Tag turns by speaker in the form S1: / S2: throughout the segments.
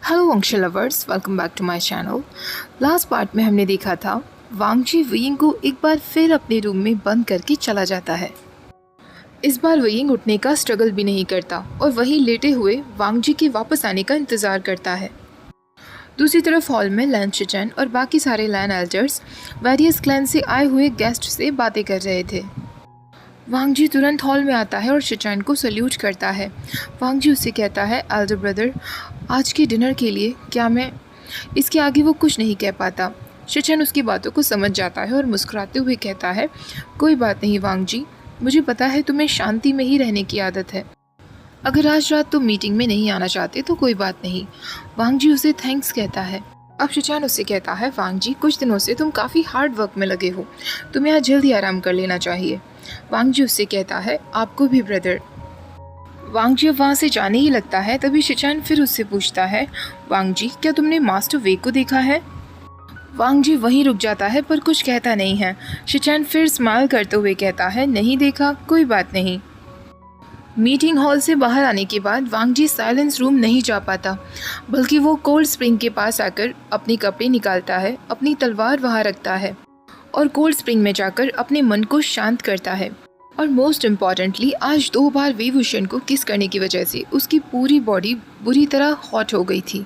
S1: Hello Vamshi lovers, welcome back to my channel. Last part में हमने देखा था वांगजी वेइंग को एक बार फिर अपने रूम में बंद करके चला जाता है। इस बार वेइंग उठने का स्ट्रगल भी नहीं करता और वहीं लेटे हुए वांगजी के वापस आने का इंतज़ार करता है। दूसरी तरफ हॉल में लैन शिचेन और बाकी सारे लैन एल्डर्स वेरियस क्लैन से आए हुए गेस्ट से बातें कर रहे थे। वांगजी तुरंत हॉल में आता है और शिचेन को सल्यूट करता है। वांगजी उससे कहता है, एल्डर ब्रदर, आज के डिनर के लिए क्या मैं इसके आगे वो कुछ नहीं कह पाता। शिचेन उसकी बातों को समझ जाता है और मुस्कुराते हुए कहता है, कोई बात नहीं वांगजी, मुझे पता है तुम्हें शांति में ही रहने की आदत है। अगर आज रात तुम मीटिंग में नहीं आना चाहते तो कोई बात नहीं। वांगजी उसे थैंक्स कहता है। अब शिचेन उससे कहता है, वांगजी, कुछ दिनों से तुम काफ़ी हार्ड वर्क में लगे हो, तुम्हें आज जल्दी आराम कर लेना चाहिए। वांगजी उससे कहता है, आपको भी ब्रदर। वांगजी अब वहाँ से जाने ही लगता है, तभी शिचेन फिर उससे पूछता है, वांगजी, क्या तुमने मास्टर वे को देखा है? वांगजी वहीं रुक जाता है पर कुछ कहता नहीं है। शिचेन फिर स्माइल करते हुए कहता है, नहीं देखा, कोई बात नहीं। मीटिंग हॉल से बाहर आने के बाद वांगजी साइलेंस रूम नहीं जा पाता, बल्कि वो कोल्ड स्प्रिंग के पास आकर अपने कपड़े निकालता है, अपनी तलवार वहाँ रखता है और कोल्ड स्प्रिंग में जाकर अपने मन को शांत करता है। और मोस्ट इम्पॉर्टेंटली, आज 2 बार वे वुशन को किस करने की वजह से उसकी पूरी बॉडी बुरी तरह हॉट हो गई थी।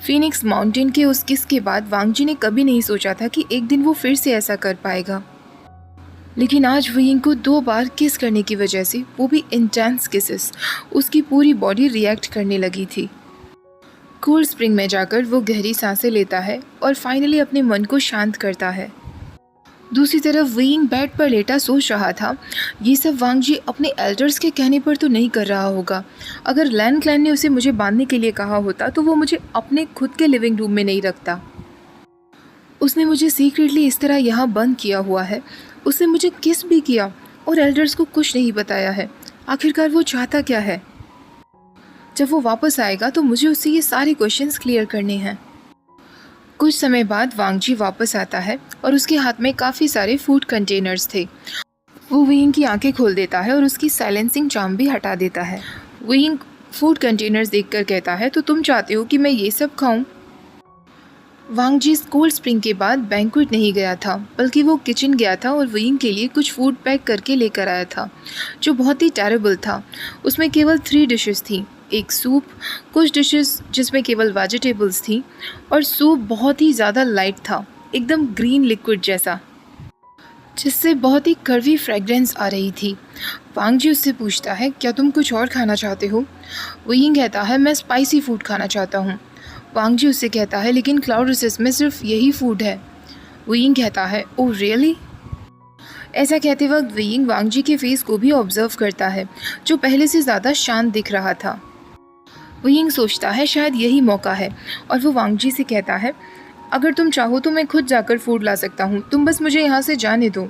S1: फीनिक्स माउंटेन के उस किस के बाद वांगजी ने कभी नहीं सोचा था कि एक दिन वो फिर से ऐसा कर पाएगा, लेकिन आज वेइंग को 2 बार किस करने की वजह से, वो भी इंटेंस किसेस, उसकी पूरी बॉडी रिएक्ट करने लगी थी। कोल्ड स्प्रिंग में जाकर वो गहरी सांसें लेता है और फाइनली अपने मन को शांत करता है। दूसरी तरफ वेइंग बेड पर लेटा सोच रहा था, ये सब वांगजी अपने एल्डर्स के कहने पर तो नहीं कर रहा होगा। अगर लैन क्लैन ने उसे मुझे बांधने के लिए कहा होता तो वो मुझे अपने खुद के लिविंग रूम में नहीं रखता। उसने मुझे सीक्रेटली इस तरह यहाँ बंद किया हुआ है, उसने मुझे किस भी किया और एल्डर्स को कुछ नहीं बताया है। आखिरकार वो चाहता क्या है? जब वो वापस आएगा तो मुझे उससे ये सारे क्वेश्चंस क्लियर करने हैं। कुछ समय बाद वांगजी वापस आता है और उसके हाथ में काफ़ी सारे फूड कंटेनर्स थे। वो वेइंग की आंखें खोल देता है और उसकी साइलेंसिंग चार्म भी हटा देता है। वेइंग फूड कंटेनर्स देखकर कहता है, तो तुम चाहते हो कि मैं ये सब खाऊं? वांगजी कोल्ड स्प्रिंग के बाद बैंक्वेट नहीं गया था, बल्कि वो किचन गया था और वेइंग के लिए कुछ फूड पैक करके लेकर आया था, जो बहुत ही टेरेबल था। उसमें केवल 3 डिशेस थी, एक सूप, कुछ डिशेस जिसमें केवल वेजिटेबल्स थी, और सूप बहुत ही ज़्यादा लाइट था, एकदम ग्रीन लिक्विड जैसा, जिससे बहुत ही कड़वी फ्रेगरेंस आ रही थी। वांगजी उससे पूछता है, क्या तुम कुछ और खाना चाहते हो? वेइंग कहता है, मैं स्पाइसी फूड खाना चाहता हूँ। वांगजी उससे कहता है, लेकिन क्लाउड रिसेस में सिर्फ यही फूड है। वेइंग कहता है, ओह रियली? ऐसा कहते वक्त वेइंग वांगजी के फेस को भी ऑब्जर्व करता है, जो पहले से ज़्यादा शांत दिख रहा था। वेइंग सोचता है शायद यही मौका है और वो वांगजी से कहता है, अगर तुम चाहो तो मैं खुद जाकर फूड ला सकता हूँ, तुम बस मुझे यहाँ से जाने दो।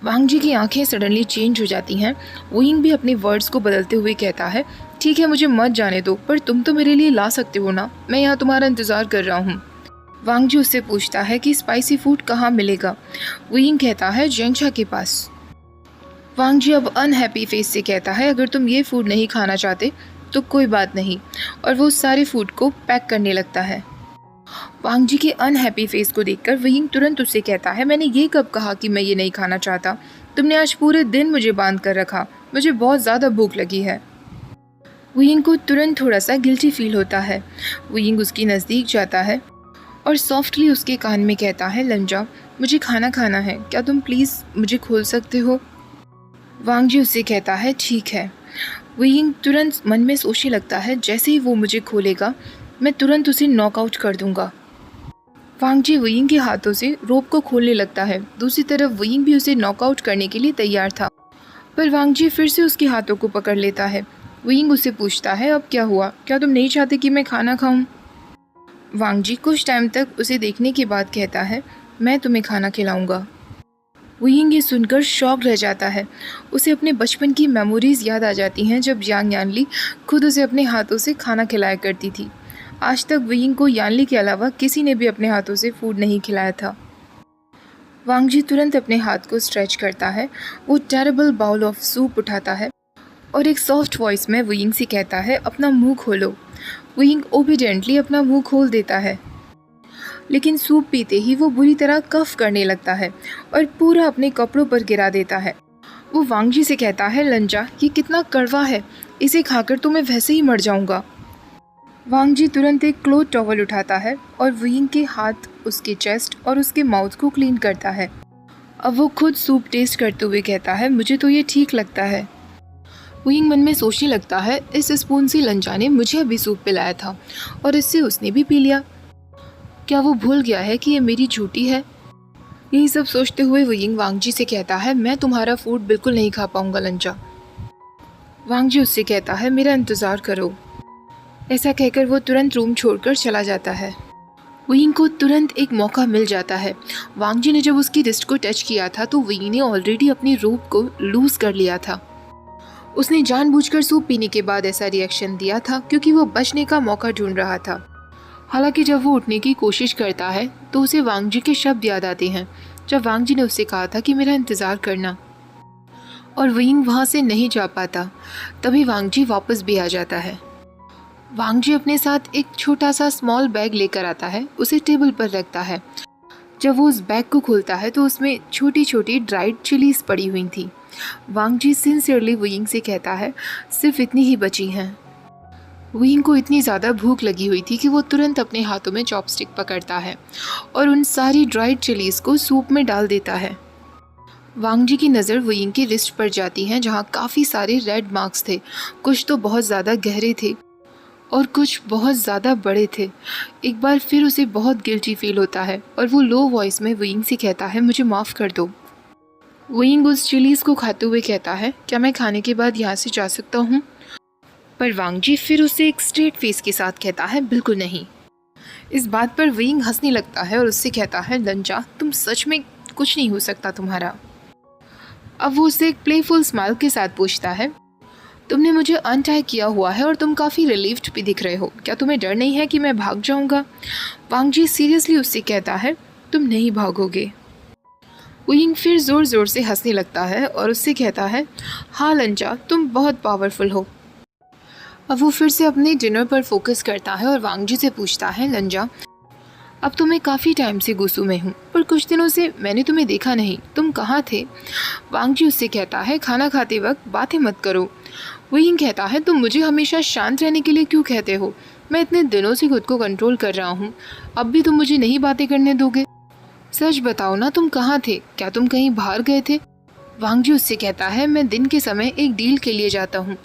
S1: वांगजी की आंखें सडनली चेंज हो जाती हैं। वेइंग भी अपने वर्ड्स को बदलते हुए कहता है, ठीक है, मुझे मत जाने दो, पर तुम तो मेरे लिए ला सकते हो ना, मैं यहाँ तुम्हारा इंतज़ार कर रहा हूँ। वांगजी उससे पूछता है कि स्पाइसी फूड कहाँ मिलेगा। वेइंग कहता है, जेंगशा के पास। वांगजी अब अनहैप्पी फेस से कहता है, अगर तुम ये फूड नहीं खाना चाहते तो कोई बात नहीं, और वो उस सारे फूड को पैक करने लगता है। वांगजी के अनहैप्पी फेस को देखकर वेइंग तुरंत उससे कहता है, मैंने ये कब कहा कि मैं ये नहीं खाना चाहता? तुमने आज पूरे दिन मुझे बांध कर रखा, मुझे बहुत ज़्यादा भूख लगी है। वेइंग को तुरंत थोड़ा सा गिल्टी फील होता है। वेइंग उसके नज़दीक जाता है और सॉफ्टली उसके कान में कहता है, लंजा, मुझे खाना खाना है, क्या तुम प्लीज़ मुझे खोल सकते हो? वांगजी उससे कहता है, ठीक है। वेइंग तुरंत मन में सोचने लगता है, जैसे ही वो मुझे खोलेगा मैं तुरंत उसे नॉकआउट कर दूंगा। वांगजी वेइंग के हाथों से रोप को खोलने लगता है। दूसरी तरफ वेइंग भी उसे नॉकआउट करने के लिए तैयार था, पर वांगजी फिर से उसके हाथों को पकड़ लेता है। वेइंग उससे पूछता है, अब क्या हुआ? क्या तुम नहीं चाहते कि मैं खाना खाऊं? वांगजी कुछ टाइम तक उसे देखने के बाद कहता है, मैं तुम्हें खाना खिलाऊंगा। वेइंग ये सुनकर शॉक रह जाता है। उसे अपने बचपन की मेमोरीज याद आ जाती हैं, जब यांग यानली खुद उसे अपने हाथों से खाना खिलाया करती थी। आज तक वेइंग को यानली के अलावा किसी ने भी अपने हाथों से फूड नहीं खिलाया था। वांगजी तुरंत अपने हाथ को स्ट्रेच करता है। वो टेरेबल बाउल ऑफ सूप उठाता है और एक सॉफ्ट वॉइस में वुयिंग से कहता है अपना मुंह खोलो। वुयिंग ओबीडियंटली अपना मुंह खोल देता है, लेकिन सूप पीते ही वो बुरी तरह कफ करने लगता है और पूरा अपने कपड़ों पर गिरा देता है। वो वांगजी से कहता है लंजा, ये कितना कड़वा है, इसे खाकर तो मैं वैसे ही मर जाऊंगा। वांगजी तुरंत एक क्लोथ टॉवल उठाता है और वुयिंग के हाथ, उसके चेस्ट और उसके माउथ को क्लीन करता है। अब वो खुद सूप टेस्ट करते हुए कहता है मुझे तो ये ठीक लगता है। वुयिंग मन में सोचने लगता है इस स्पून से लंजा ने मुझे अभी सूप पिलाया था और इससे उसने भी पी लिया। क्या वो भूल गया है कि ये मेरी झूठी है? यही सब सोचते हुए वुयिंग वांगजी से कहता है मैं तुम्हारा फूड बिल्कुल नहीं खा पाऊंगा लंजा। वांगजी उससे कहता है मेरा इंतज़ार करो। ऐसा कहकर वो तुरंत रूम छोड़कर चला जाता है। वुयिंग को तुरंत एक मौका मिल जाता है। वांगजी ने जब उसकी रिस्ट को टच किया था तो वुयिंग ने ऑलरेडी अपनी रोप को लूज कर लिया था। उसने जानबूझकर सूप पीने के बाद ऐसा रिएक्शन दिया था क्योंकि वो बचने का मौका ढूंढ रहा था। हालांकि जब वो उठने की कोशिश करता है तो उसे वांगजी के शब्द याद आते हैं जब वांगजी ने उससे कहा था कि मेरा इंतज़ार करना, और वुयिंग वहाँ से नहीं जा पाता। तभी वांगजी वापस भी आ जाता है। वांगजी अपने साथ एक छोटा सा स्मॉल बैग लेकर आता है, उसे टेबल पर रखता है। जब वो उस बैग को खोलता है तो उसमें छोटी छोटी ड्राइड चिलीज पड़ी हुई थी। वांगजी सिंसियरली वुयिंग से कहता है सिर्फ इतनी ही बची हैं। वुयिंग को इतनी ज़्यादा भूख लगी हुई थी कि वो तुरंत अपने हाथों में चॉपस्टिक पकड़ता है और उन सारी ड्राइड चिलीज को सूप में डाल देता है। वांगजी की नज़र वुयिंग की रिस्ट पर जाती है जहाँ काफ़ी सारे रेड मार्क्स थे। कुछ तो बहुत ज़्यादा गहरे थे और कुछ बहुत ज़्यादा बड़े थे। एक बार फिर उसे बहुत गिल्टी फील होता है और वो लो वॉइस में वुयिंग से कहता है मुझे माफ़ कर दो। वुयिंग उस चिलीज़ को खाते हुए कहता है क्या मैं खाने के बाद यहाँ से जा सकता हूँ? पर वांगजी फिर उसे एक स्ट्रेट फेस के साथ कहता है बिल्कुल नहीं। इस बात पर वुयिंग हंसने लगता है और उससे कहता है लंजा, तुम सच में कुछ नहीं हो सकता तुम्हारा। अब वो उसे एक प्लेफुल स्माइल के साथ पूछता है तुमने मुझे अनटाई किया हुआ है और तुम काफ़ी रिलीव्ड भी दिख रहे हो, क्या तुम्हें डर नहीं है कि मैं भाग जाऊंगा? वांगजी सीरियसली उससे कहता है तुम नहीं भागोगे। वुयिंग फिर ज़ोर ज़ोर से हंसने लगता है और उससे कहता है हाँ लंजा, तुम बहुत पावरफुल हो। अब वो फिर से अपने डिनर पर फोकस करता है और वांगजी से पूछता है लंजा, अब तो मैं काफ़ी टाइम से गुस्सू में हूँ, पर कुछ दिनों से मैंने तुम्हें देखा नहीं, तुम कहाँ थे? वांगजी उससे कहता है खाना खाते वक्त बातें मत करो। वुयिंग कहता है तुम मुझे हमेशा शांत रहने के लिए क्यों कहते हो? मैं इतने दिनों से खुद को कंट्रोल कर रहा हूँ, अब भी तुम मुझे नहीं बातें करने दोगे? सच बताओ ना, तुम कहाँ थे? क्या तुम कहीं बाहर गए थे? वांगजी उससे कहता है मैं दिन के समय एक डील के लिए जाता हूँ।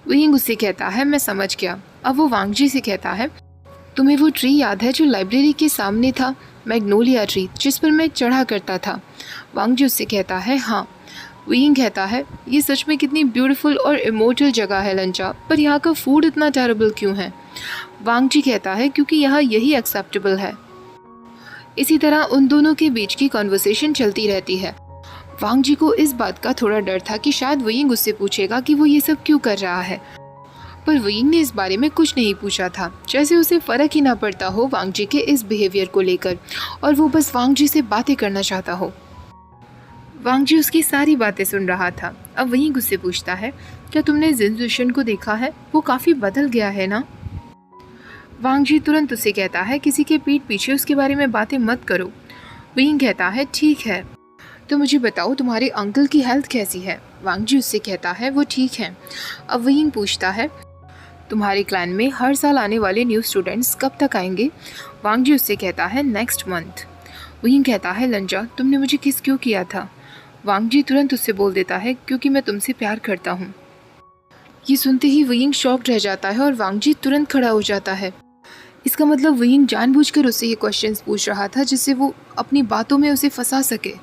S1: वुयिंग उससे कहता है मैं समझ गया। अब वो वांगजी से कहता है तुम्हें वो ट्री याद है जो लाइब्रेरी के सामने था, मैग्नोलिया ट्री, जिस पर मैं चढ़ा करता था? वांगजी उससे कहता है हाँ। वुयिंग कहता है ये सच में कितनी ब्यूटीफुल और इमोर्टल जगह है लंजा, पर यहाँ का फूड इतना टेरेबल क्यों है? वांगजी कहता है क्योंकि यहाँ यही एक्सेप्टेबल है। इसी तरह उन दोनों के बीच की कॉन्वर्सेशन चलती रहती है। वांगजी को इस बात का थोड़ा डर था कि शायद वुयिंग उससे पूछेगा कि वो ये सब क्यों कर रहा है, पर वुयिंग ने इस बारे में कुछ नहीं पूछा था, जैसे उसे फ़र्क ही ना पड़ता हो वांगजी के इस बिहेवियर को लेकर, और वो बस वांगजी से बातें करना चाहता हो। वांगजी उसकी सारी बातें सुन रहा था। अब वुयिंग उससे पूछता है क्या तुमने जिन जुशन को देखा है? वो काफ़ी बदल गया है ना? वांगजी तुरंत उसे कहता है किसी के पीठ पीछे उसके बारे में बातें मत करो। वुयिंग कहता है ठीक है, तो मुझे बताओ तुम्हारे अंकल की हेल्थ कैसी है? वांगजी उससे कहता है वो ठीक है। अब वुयिंग पूछता है तुम्हारे क्लान में हर साल आने वाले न्यू स्टूडेंट्स कब तक आएंगे? वांगजी उससे कहता है नेक्स्ट मंथ। वुयिंग कहता है लंजा, तुमने मुझे किस क्यों किया था? वांगजी तुरंत उससे बोल देता है क्योंकि मैं तुमसे प्यार करता हूँ। ये सुनते ही वुयिंग शॉक्ड रह जाता है और वांगजी तुरंत खड़ा हो जाता है। इसका मतलब वुयिंग जानबूझकर उससे ये क्वेश्चंस पूछ रहा था जिससे वो अपनी बातों में उसे फंसा सके।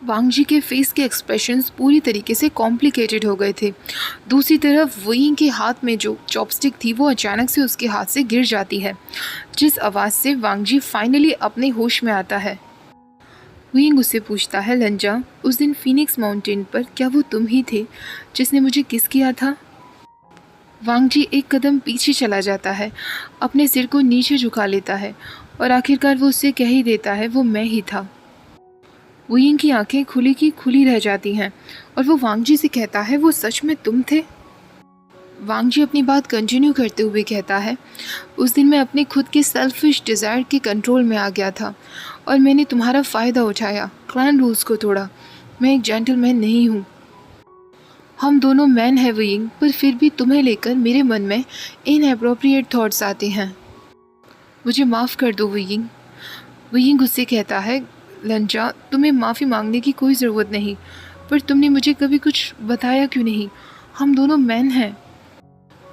S1: वांगजी के फेस के एक्सप्रेशंस पूरी तरीके से कॉम्प्लिकेटेड हो गए थे। दूसरी तरफ वुयिंग के हाथ में जो चॉपस्टिक थी वो अचानक से उसके हाथ से गिर जाती है, जिस आवाज़ से वांगजी फाइनली अपने होश में आता है। वुयिंग उससे पूछता है लंजा, उस दिन फीनिक्स माउंटेन पर क्या वो तुम ही थे जिसने मुझे किस किया था? वांगजी एक कदम पीछे चला जाता है, अपने सिर को नीचे झुका लेता है और आखिरकार वो उससे कह ही देता है वो मैं ही था। वुयिंग की आंखें खुली की खुली रह जाती हैं और वो वांगजी से कहता है वो सच में तुम थे? वांग जी अपनी बात कंटिन्यू करते हुए कहता है, उस दिन मैं अपने खुद के सेल्फिश डिज़ायर के कंट्रोल में आ गया था और मैंने तुम्हारा फ़ायदा उठाया, क्लैन रूल्स को तोड़ा। मैं एक जेंटलमैन नहीं हूँ। हम दोनों मैन हैं वुयिंग, पर फिर भी तुम्हें लेकर मेरे मन में इनएप्रोप्रिएट थॉट्स आते हैं। मुझे माफ़ कर दो वुयिंग। वुयिंग उससे कहता है, लंजा, तुम्हें माफ़ी मांगने की कोई ज़रूरत नहीं, पर तुमने मुझे कभी कुछ बताया क्यों नहीं? हम दोनों मैन हैं।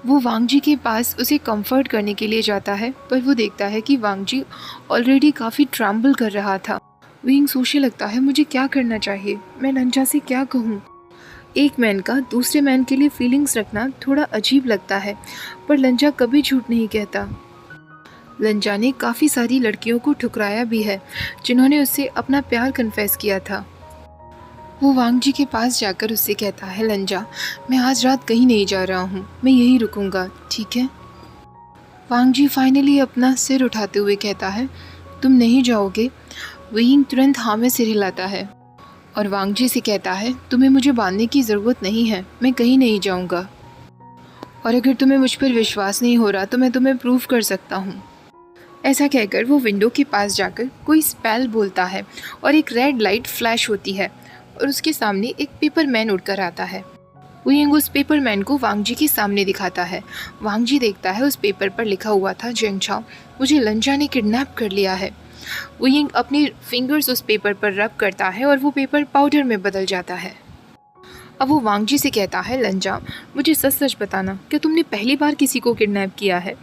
S1: वो वांग जी के पास उसे कंफर्ट करने के लिए जाता है, पर वो देखता है कि वांग जी ऑलरेडी काफ़ी ट्रम्बल कर रहा था। विंग सोचने लगता है, मुझे क्या करना चाहिए? मैं लंजा से क्या कहूँ? एक मैन का दूसरे मैन के लिए फीलिंग्स रखना थोड़ा अजीब लगता है, पर लंजा कभी झूठ नहीं कहता। लंजा ने काफ़ी सारी लड़कियों को ठुकराया भी है जिन्होंने उससे अपना प्यार कन्फेस किया था। वो वांग जी के पास जाकर उससे कहता है, लंजा, मैं आज रात कहीं नहीं जा रहा हूँ, मैं यहीं रुकूंगा, ठीक है? वांग जी फाइनली अपना सिर उठाते हुए कहता है, तुम नहीं जाओगे? विंग तुरंत हाँ में सिर हिलाता है और वांग जी से कहता है, तुम्हें मुझे बांधने की ज़रूरत नहीं है, मैं कहीं नहीं जाऊँगा। और अगर तुम्हें मुझ पर विश्वास नहीं हो रहा तो मैं तुम्हें प्रूव कर सकता हूँ। ऐसा कहकर वो विंडो के पास जाकर कोई स्पेल बोलता है और एक रेड लाइट फ्लैश होती है और उसके सामने एक पेपर मैन उड़कर आता है। वुयिंग उस पेपर मैन को वांग जी के सामने दिखाता है। वांग जी देखता है, उस पेपर पर लिखा हुआ था, जेंगचाओ, मुझे लंजा ने किडनैप कर लिया है। वुयिंग अपनी फिंगर्स उस पेपर पर रब करता है और वो पेपर पाउडर में बदल जाता है। अब वो वांग जी से कहता है, लंजा, मुझे सच सच बताना, क्या तुमने पहली बार किसी को किडनैप किया है?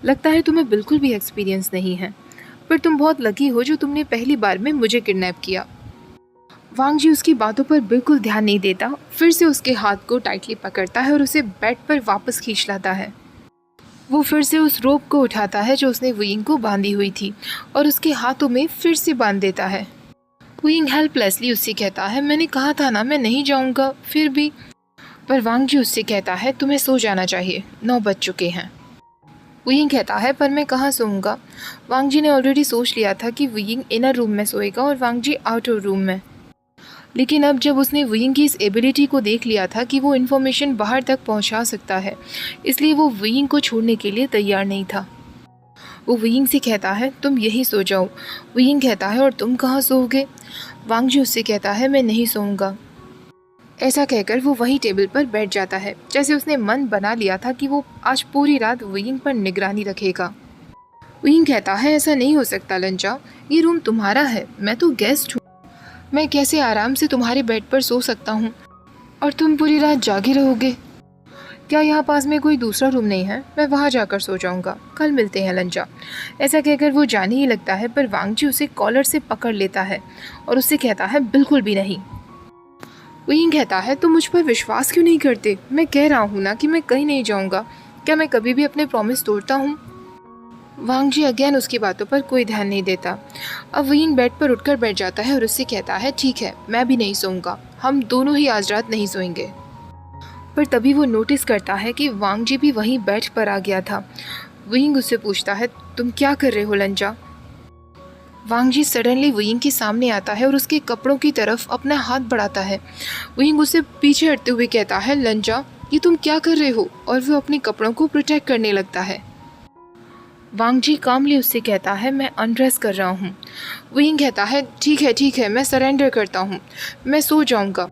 S1: लगता है तुम्हें बिल्कुल भी एक्सपीरियंस नहीं है, पर तुम बहुत लकी हो जो तुमने पहली बार में मुझे किडनैप किया। वांग जी उसकी बातों पर बिल्कुल ध्यान नहीं देता, फिर से उसके हाथ को टाइटली पकड़ता है और उसे बेड पर वापस खींच लाता है। वो फिर से उस रोप को उठाता है जो उसने वुयिंग को बांधी हुई थी और उसके हाथों में फिर से बांध देता है। वुयिंग हेल्पलेसली उससे कहता है, मैंने कहा था ना मैं नहीं जाऊंगा, फिर भी। पर वांग जी उससे कहता है, तुम्हें सो जाना चाहिए, 9 बज चुके हैं। वुयिंग कहता है, पर मैं कहाँ सोऊंगा? वांग जी ने ऑलरेडी सोच लिया था कि वुयिंग इनर रूम में सोएगा और वांग जी आउटर रूम में। लेकिन अब जब उसने वुयिंग की इस एबिलिटी को देख लिया था कि वो इन्फॉर्मेशन बाहर तक पहुंचा सकता है, इसलिए वो वुयिंग को छोड़ने के लिए तैयार नहीं था। वो वुयिंग से कहता है, तुम यहीं सो जाओ। वुयिंग कहता है, और तुम कहाँ सोओगे? वांग जी उससे कहता है, मैं नहीं सोऊंगा। ऐसा कहकर वो वही टेबल पर बैठ जाता है, जैसे उसने मन बना लिया था कि वो आज पूरी रात वुयिंग पर निगरानी रखेगा। वुयिंग कहता है, ऐसा नहीं हो सकता लंजा, ये रूम तुम्हारा है, मैं तो गेस्ट हूँ। मैं कैसे आराम से तुम्हारे बेड पर सो सकता हूँ और तुम पूरी रात जागे रहोगे? क्या यहाँ पास में कोई दूसरा रूम नहीं है? मैं वहाँ जाकर सो जाऊँगा, कल मिलते हैं लंजा। ऐसा कहकर वो जाने ही लगता है, पर वांग जी उसे कॉलर से पकड़ लेता है और उससे कहता है, बिल्कुल भी नहीं। वुयिंग कहता है, तुम मुझ पर विश्वास क्यों नहीं करते? मैं कह रहा हूँ ना कि मैं कहीं नहीं जाऊँगा। क्या मैं कभी भी अपने प्रॉमिस तोड़ता हूँ? वांग जी अगेन उसकी बातों पर कोई ध्यान नहीं देता। अब वुयिंग बेड पर उठकर बैठ जाता है और उससे कहता है, ठीक है, मैं भी नहीं सोऊंगा, हम दोनों ही आज रात नहीं सोएंगे। पर तभी वो नोटिस करता है कि वांग जी भी वहीं बेड पर आ गया था। वुयिंग उससे पूछता है, तुम क्या कर रहे हो लंजा? वांग जी सडनली वुयिंग के सामने आता है और उसके कपड़ों की तरफ अपना हाथ बढ़ाता है। वुयिंग उससे पीछे हटते हुए कहता है, लंजा, ये तुम क्या कर रहे हो? और वो अपने कपड़ों को प्रोटेक्ट करने लगता है। वांग जी कामली उससे कहता है, मैं अनड्रेस कर रहा हूँ। वुयिंग कहता है, ठीक है, मैं सरेंडर करता हूँ, मैं सो जाऊँगा,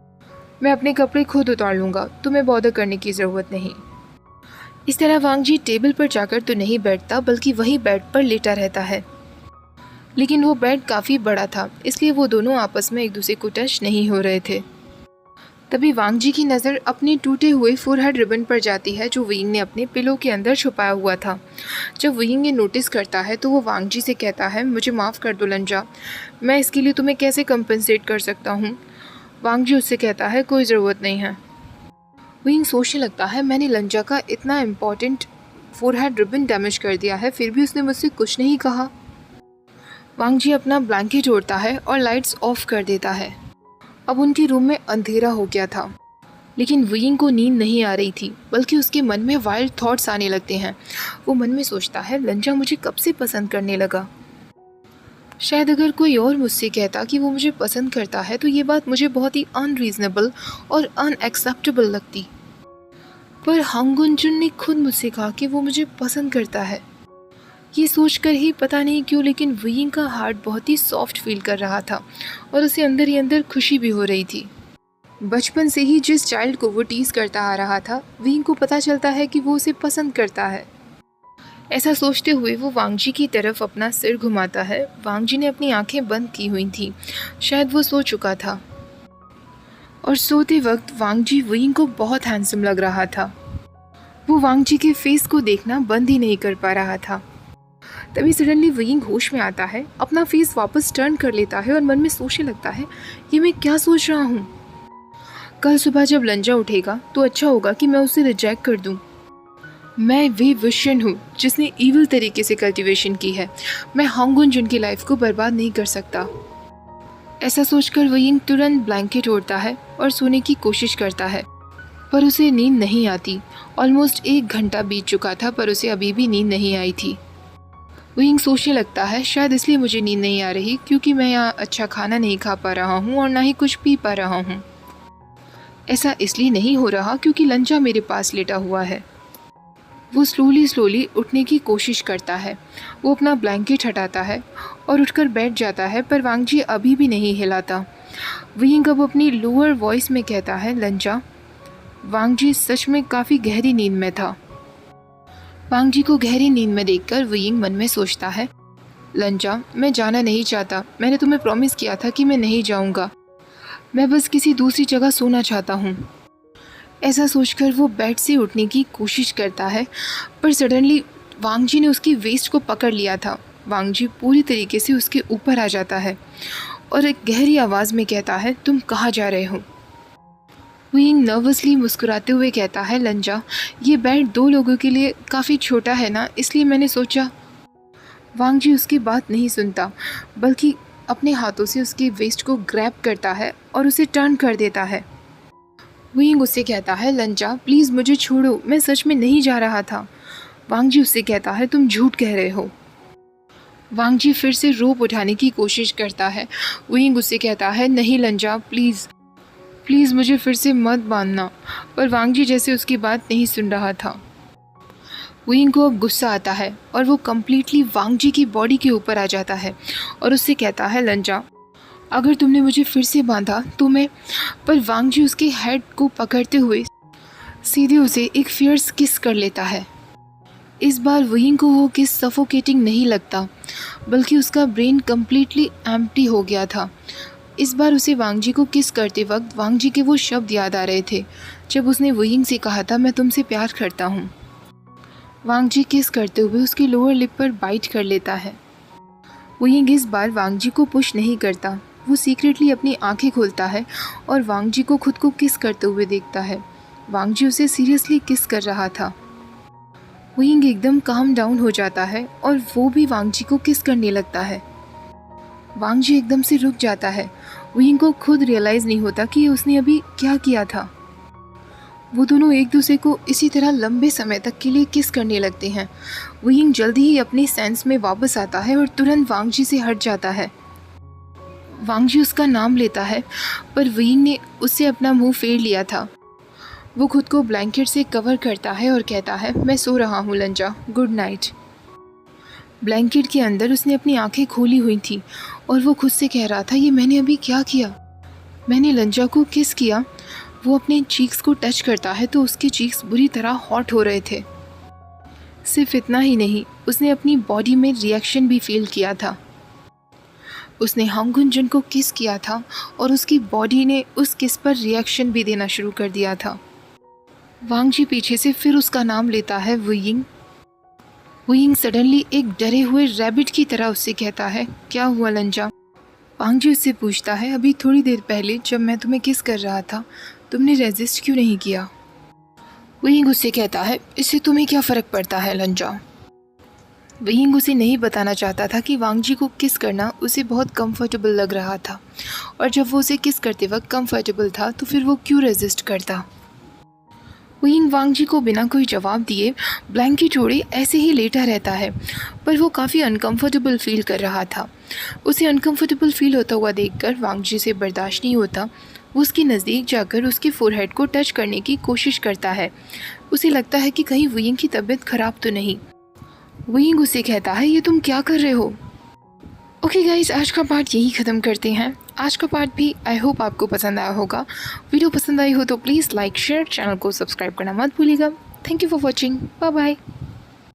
S1: मैं अपने कपड़े खुद उतार लूँगा, तुम्हें बॉदर करने की ज़रूरत नहीं। इस तरह वांग जी टेबल पर जाकर तो नहीं बैठता, बल्कि वही बेड पर लेटा रहता है। लेकिन वो बेड काफ़ी बड़ा था, इसलिए वो दोनों आपस में एक दूसरे को टच नहीं हो रहे थे। तभी वांग जी की नज़र अपने टूटे हुए फोरहेड रिबन पर जाती है जो वुयिंग ने अपने पिलो के अंदर छुपाया हुआ था। जब वुयिंग ये नोटिस करता है तो वो वांग जी से कहता है, मुझे माफ़ कर दो लंजा, मैं इसके लिए तुम्हें कैसे कंपनसेट कर सकता हूँ? वांग जी उससे कहता है, कोई ज़रूरत नहीं है। वुयिंग सोचने लगता है, मैंने लंजा का इतना इम्पॉर्टेंट फोरहेड रिबन डैमेज कर दिया है, फिर भी उसने मुझसे कुछ नहीं कहा। वांग जी अपना ब्लैंकेट ओढ़ता है और लाइट्स ऑफ कर देता है। अब उनके रूम में अंधेरा हो गया था, लेकिन वुयिंग को नींद नहीं आ रही थी, बल्कि उसके मन में वाइल्ड थॉट्स आने लगते हैं। वो मन में सोचता है, लंजा मुझे कब से पसंद करने लगा? शायद अगर कोई और मुझसे कहता कि वो मुझे पसंद करता है तो ये बात मुझे बहुत ही अनरीजनेबल और अनएक्सेप्टेबल लगती। पर हांग गुंजन ने खुद मुझसे कहा कि वो मुझे पसंद करता है। ये सोचकर ही पता नहीं क्यों लेकिन वुयिंग का हार्ट बहुत ही सॉफ्ट फील कर रहा था और उसे अंदर ही अंदर खुशी भी हो रही थी। बचपन से ही जिस चाइल्ड को वो टीज करता आ रहा था, वुयिंग को पता चलता है कि वो उसे पसंद करता है। ऐसा सोचते हुए वो वांगजी की तरफ अपना सिर घुमाता है। वांगजी ने अपनी आंखें बंद की हुई थी, शायद वो सो चुका था। और सोते वक्त वांगजी वुयिंग को बहुत हैंडसम लग रहा था। वो वांगजी के फेस को देखना बंद ही नहीं कर पा रहा था। तभी सडनली वुयिंग होश में आता है, अपना फेस वापस टर्न कर लेता है और मन में सोचने लगता है, ये मैं क्या सोच रहा हूँ। कल सुबह जब लंजा उठेगा तो अच्छा होगा कि मैं उसे रिजेक्ट कर दूँ। मैं वे विशन हूँ जिसने ईविल तरीके से कल्टीवेशन की है। मैं हांग गुंजन की लाइफ को बर्बाद नहीं कर सकता। ऐसा सोचकर वुयिंग तुरंत ब्लैंकेट ओढ़ता है और सोने की कोशिश करता है, पर उसे नींद नहीं आती। ऑलमोस्ट 1 घंटा बीत चुका था पर उसे अभी भी नींद नहीं आई थी। वुयिंग सोचने लगता है, शायद इसलिए मुझे नींद नहीं आ रही क्योंकि मैं यहाँ अच्छा खाना नहीं खा पा रहा हूँ और ना ही कुछ पी पा रहा हूँ। ऐसा इसलिए नहीं हो रहा क्योंकि लंजा मेरे पास लेटा हुआ है। वो स्लोली उठने की कोशिश करता है। वो अपना ब्लैंकेट हटाता है और उठकर बैठ जाता है, पर वांगजी अभी भी नहीं हिलाता। वुयिंग अब अपनी लोअर वॉइस में कहता है, लंजा। वांगजी सच में काफ़ी गहरी नींद में था। वांगजी को गहरी नींद में देखकर वुयिंग मन में सोचता है, लंजा, मैं जाना नहीं चाहता। मैंने तुम्हें प्रॉमिस किया था कि मैं नहीं जाऊंगा। मैं बस किसी दूसरी जगह सोना चाहता हूँ। ऐसा सोचकर वो बेड से उठने की कोशिश करता है, पर सडनली वांगजी ने उसकी वेस्ट को पकड़ लिया था। वांगजी पूरी तरीके से उसके ऊपर आ जाता है और एक गहरी आवाज़ में कहता है, तुम कहाँ जा रहे हो। वुयिंग नर्वसली मुस्कुराते हुए कहता है, लंजा, ये बेड 2 लोगों के लिए काफ़ी छोटा है ना, इसलिए मैंने सोचा। वांगजी उसकी बात नहीं सुनता, बल्कि अपने हाथों से उसकी वेस्ट को ग्रैब करता है और उसे टर्न कर देता है। वुयिंग उससे कहता है, लंजा, प्लीज़ मुझे छोड़ो, मैं सच में नहीं जा रहा था। वांगजी उससे कहता है, तुम झूठ कह रहे हो। वांगजी फिर से रोप उठाने की कोशिश करता है। वुयिंग उससे कहता है, नहीं लंजा, प्लीज़ मुझे फिर से मत बांधना। पर वांगजी जैसे उसकी बात नहीं सुन रहा था। वुयिंग को अब गुस्सा आता है और वो कम्प्लीटली वांगजी की बॉडी के ऊपर आ जाता है और उससे कहता है, लंजा, अगर तुमने मुझे फिर से बांधा तो मैं। पर वांगजी उसके हेड को पकड़ते हुए सीधे उसे एक फियर्स किस कर लेता है। इस बार वुयिंग को वो किस सफोकेटिंग नहीं लगता, बल्कि उसका ब्रेन कम्प्लीटली एम्प्टी हो गया था। इस बार उसे वांगजी को किस करते वक्त वांगजी के वो शब्द याद आ रहे थे जब उसने वुयिंग से कहा था, मैं तुमसे प्यार करता हूँ। वांगजी किस करते हुए उसकी लोअर लिप पर बाइट कर लेता है। वुयिंग इस बार वांगजी को पुश नहीं करता। वो सीक्रेटली अपनी आंखें खोलता है और वांगजी को खुद को किस करते हुए देखता है। वांगजी उसे सीरियसली किस कर रहा था। वुयिंग एकदम काम डाउन हो जाता है और वो भी वांगजी को किस करने लगता है। वांगजी एकदम से रुक जाता है। वुयिंग को खुद रियलाइज़ नहीं होता कि उसने अभी क्या किया था। वो दोनों एक दूसरे को इसी तरह लंबे समय तक के लिए किस करने लगते हैं। वुयिंग जल्दी ही अपनी सेंस में वापस आता है और तुरंत वांगजी से हट जाता है। वांगजी उसका नाम लेता है, पर वुयिंग ने उससे अपना मुंह फेर लिया था। वो खुद को ब्लैंकेट से कवर करता है और कहता है, मैं सो रहा हूँ लंजा, गुड नाइट। ब्लैंकेट के अंदर उसने अपनी आंखें खोली हुई थी और वो खुद से कह रहा था, ये मैंने अभी क्या किया। मैंने लंजा को किस किया। वो अपने चीक्स को टच करता है तो उसके चीक्स बुरी तरह हॉट हो रहे थे। सिर्फ इतना ही नहीं, उसने अपनी बॉडी में रिएक्शन भी फील किया था। उसने हांग गुंजन को किस किया था और उसकी बॉडी ने उस किस पर रिएक्शन भी देना शुरू कर दिया था। वांगजी पीछे से फिर उसका नाम लेता है, वुयिंग। वुयिंग सडनली एक डरे हुए रैबिट की तरह उससे कहता है, क्या हुआ लंजा। वांगजी उससे पूछता है, अभी थोड़ी देर पहले जब मैं तुम्हें किस कर रहा था तुमने रेजिस्ट क्यों नहीं किया। वुयिंग उससे कहता है, इससे तुम्हें क्या फ़र्क पड़ता है लंजा। वुयिंग उसे नहीं बताना चाहता था कि वांगजी को किस करना उसे बहुत कंफर्टेबल लग रहा था, और जब वो उसे किस करते वक्त कंफर्टेबल था तो फिर वो क्यों रेजिस्ट करता। वुयिंग वांगजी को बिना कोई जवाब दिए ब्लैंकेट ओढ़े ऐसे ही लेटा रहता है, पर वो काफ़ी अनकंफर्टेबल फील कर रहा था। उसे अनकंफर्टेबल फील होता हुआ देखकर वांगजी से बर्दाश्त नहीं होता। वो उसके नज़दीक जाकर उसके फोरहेड को टच करने की कोशिश करता है। उसे लगता है कि कहीं वुयिंग की तबीयत खराब तो नहीं। वुयिंग उसे कहता है, ये तुम क्या कर रहे हो? ओके गाइस, आज का पार्ट यही ख़त्म करते हैं। आज का पार्ट भी आई होप आपको पसंद आया होगा। वीडियो पसंद आई हो तो प्लीज़ लाइक शेयर, चैनल को सब्सक्राइब करना मत भूलिएगा। Thank you for watching, bye bye.